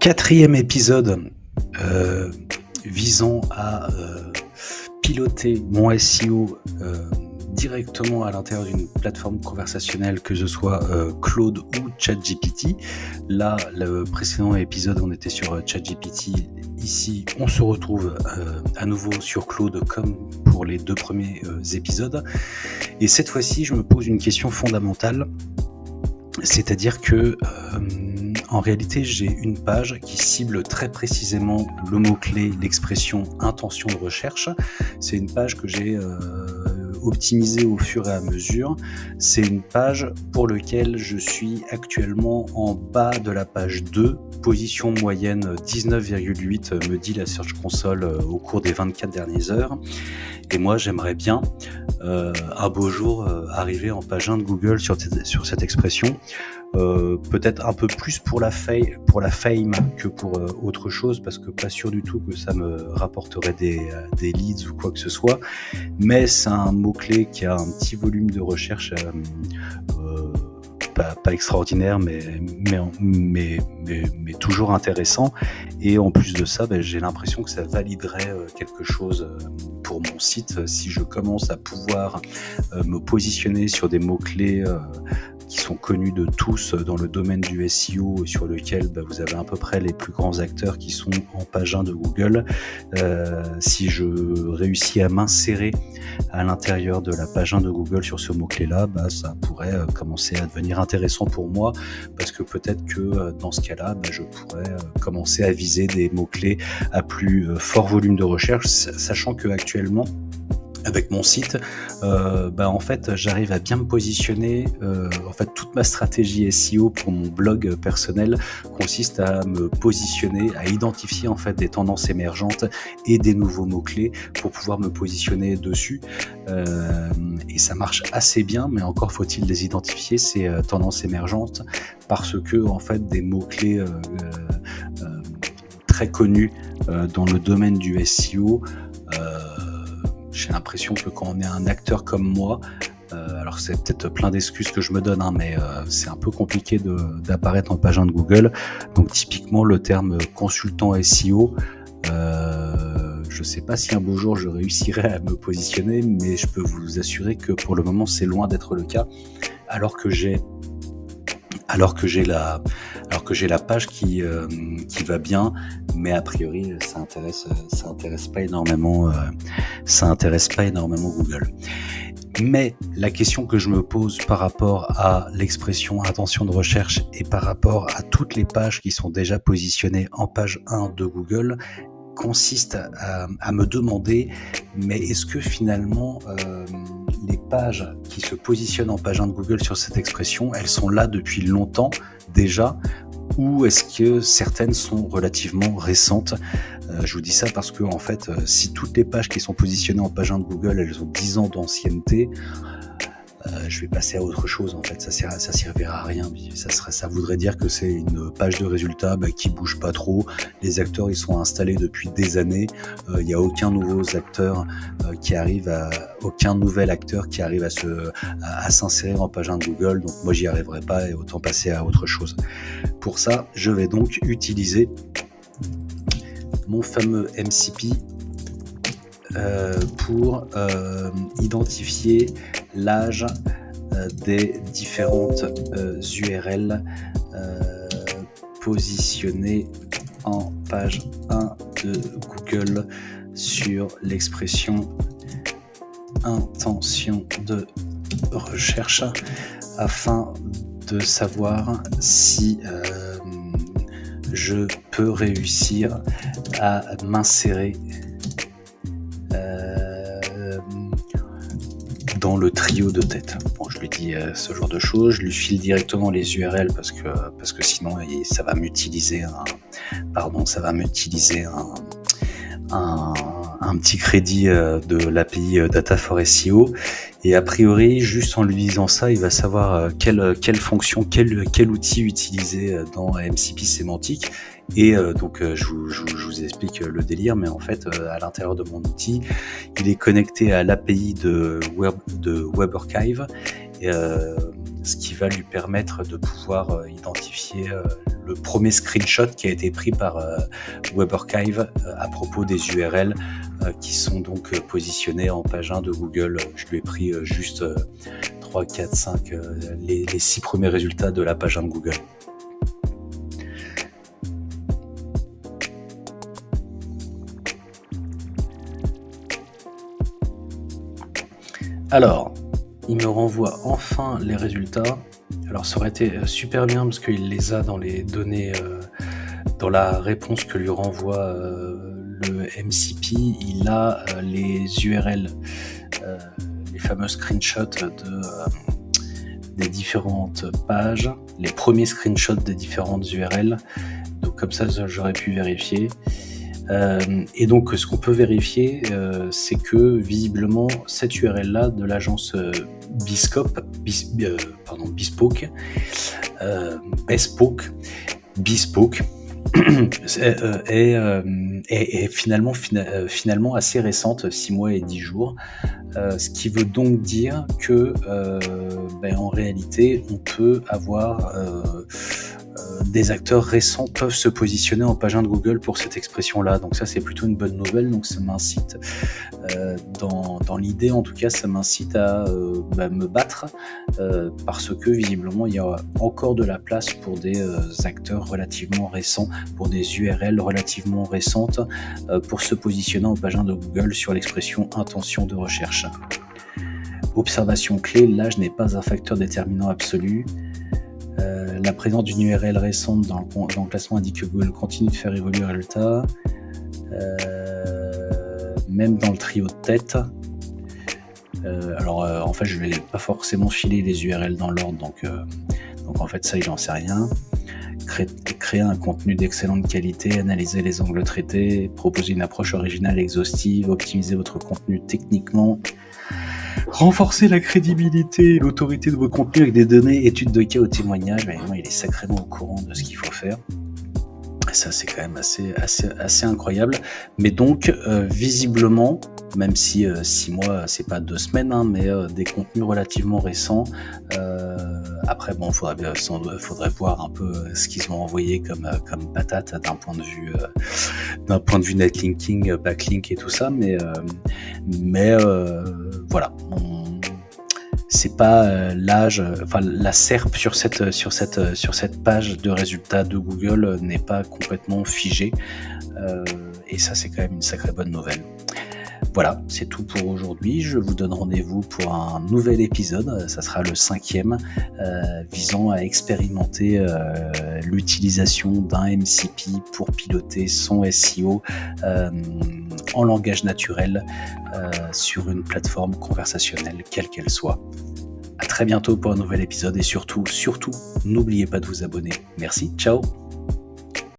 Quatrième épisode visant à piloter mon SEO directement à l'intérieur d'une plateforme conversationnelle, que ce soit Claude ou ChatGPT. Là, le précédent épisode, on était sur ChatGPT. Ici, on se retrouve à nouveau sur Claude comme pour les deux premiers épisodes. Et cette fois-ci, je me pose une question fondamentale. C'est-à-dire que en réalité, j'ai une page qui cible très précisément le mot-clé, l'expression intention de recherche. C'est une page que j'ai optimisée au fur et à mesure. C'est une page pour laquelle je suis actuellement en bas de la page 2, position moyenne 19,8, me dit la Search Console au cours des 24 dernières heures. Et moi, j'aimerais bien un beau jour arriver en page 1 de Google sur cette expression. Peut-être un peu plus pour la fame que pour autre chose, parce que pas sûr du tout que ça me rapporterait des leads ou quoi que ce soit, mais c'est un mot-clé qui a un petit volume de recherche pas extraordinaire, mais toujours intéressant. Et en plus de ça, j'ai l'impression que ça validerait quelque chose pour mon site si je commence à pouvoir me positionner sur des mots-clés qui sont connus de tous dans le domaine du SEO, sur lequel vous avez à peu près les plus grands acteurs qui sont en page 1 de Google. Si je réussis à m'insérer à l'intérieur de la page 1 de Google sur ce mot-clé-là, ça pourrait commencer à devenir intéressant pour moi, parce que peut-être que dans ce cas-là, je pourrais commencer à viser des mots-clés à plus fort volume de recherche, sachant que actuellement, avec mon site, en fait, j'arrive à bien me positionner. En fait, toute ma stratégie SEO pour mon blog personnel consiste à me positionner, à identifier en fait des tendances émergentes et des nouveaux mots-clés pour pouvoir me positionner dessus. Et ça marche assez bien, mais encore faut-il les identifier, ces tendances émergentes, parce que en fait, des mots-clés très connus dans le domaine du SEO, j'ai l'impression que quand on est un acteur comme moi, alors c'est peut-être plein d'excuses que je me donne, mais c'est un peu compliqué d'apparaître en page 1 de Google. Donc typiquement le terme consultant SEO, je ne sais pas si un beau jour je réussirai à me positionner, mais je peux vous assurer que pour le moment c'est loin d'être le cas, alors que j'ai la page qui va bien, mais a priori ça intéresse pas énormément Google. Mais la question que je me pose par rapport à l'expression intention de recherche et par rapport à toutes les pages qui sont déjà positionnées en page 1 de Google consiste à me demander, mais est-ce que finalement les pages qui se positionnent en page 1 de Google sur cette expression, elles sont là depuis longtemps déjà, ou est-ce que certaines sont relativement récentes? Je vous dis ça parce que en fait, si toutes les pages qui sont positionnées en page 1 de Google, elles ont 10 ans d'ancienneté, je vais passer à autre chose. En fait, ça servira à rien. Ça voudrait dire que c'est une page de résultats qui bouge pas trop. Les acteurs, ils sont installés depuis des années. Il n'y a aucun nouvel acteur qui arrive à s'insérer en page 1 de Google. Donc moi, j'y arriverai pas et autant passer à autre chose. Pour ça, je vais donc utiliser mon fameux MCP pour identifier l'âge des différentes URL positionnées en page 1 de Google sur l'expression intention de recherche, afin de savoir si je peux réussir à m'insérer dans le trio de tête. Bon, je lui dis ce genre de choses, je lui file directement les URL parce que sinon ça va m'utiliser un petit crédit de l'API Data for SEO, et a priori juste en lui disant ça, il va savoir quelle fonction, quel outil utiliser dans MCP sémantique. Et donc je vous explique le délire, mais en fait à l'intérieur de mon outil, il est connecté à l'API de WebArchive, et ce qui va lui permettre de pouvoir identifier le premier screenshot qui a été pris par Web Archive à propos des URL qui sont donc positionnés en page 1 de Google. Je lui ai pris juste 3, 4, 5, les 6 premiers résultats de la page 1 de Google. Alors, il me renvoie enfin les résultats. Alors ça aurait été super bien parce qu'il les a dans les données, dans la réponse que lui renvoie le MCP. Il a les URL, les fameux screenshots des différentes pages, les premiers screenshots des différentes URL. Donc comme ça, j'aurais pu vérifier. Et donc ce qu'on peut vérifier, c'est que visiblement cette URL-là de l'agence Bespoke est finalement assez récente, 6 mois et 10 jours. Ce qui veut donc dire que en réalité on peut avoir des acteurs récents peuvent se positionner en page 1 de Google pour cette expression-là. Donc ça, c'est plutôt une bonne nouvelle. Donc ça m'incite, dans l'idée en tout cas, ça m'incite à me battre parce que visiblement, il y a encore de la place pour des acteurs relativement récents, pour des URL relativement récentes, pour se positionner en page 1 de Google sur l'expression intention de recherche. Observation clé, l'âge n'est pas un facteur déterminant absolu. La présence d'une URL récente dans le classement indique que Google continue de faire évoluer le résultat, même dans le trio de tête. En fait, je ne vais pas forcément filer les URL dans l'ordre, donc en fait, ça, il n'en sait rien. Créer un contenu d'excellente qualité, analyser les angles traités, proposer une approche originale et exhaustive, optimiser votre contenu techniquement. Renforcer la crédibilité et l'autorité de vos contenus avec des données, études de cas ou témoignages. Mais il est sacrément au courant de ce qu'il faut faire. Ça, c'est quand même assez incroyable. Mais donc, visiblement, même si 6 mois, c'est pas 2 semaines, mais des contenus relativement récents. Après, bon, faudrait voir un peu ce qu'ils ont envoyé comme patate d'un point de vue netlinking, backlink et tout ça. Mais voilà. C'est pas l'âge, la SERP sur cette page de résultats de Google n'est pas complètement figée, et ça, c'est quand même une sacrée bonne nouvelle. Voilà, c'est tout pour aujourd'hui. Je vous donne rendez-vous pour un nouvel épisode. Ça sera le 5e, visant à expérimenter l'utilisation d'un MCP pour piloter son SEO en langage naturel sur une plateforme conversationnelle, quelle qu'elle soit. À très bientôt pour un nouvel épisode et surtout, n'oubliez pas de vous abonner. Merci, ciao!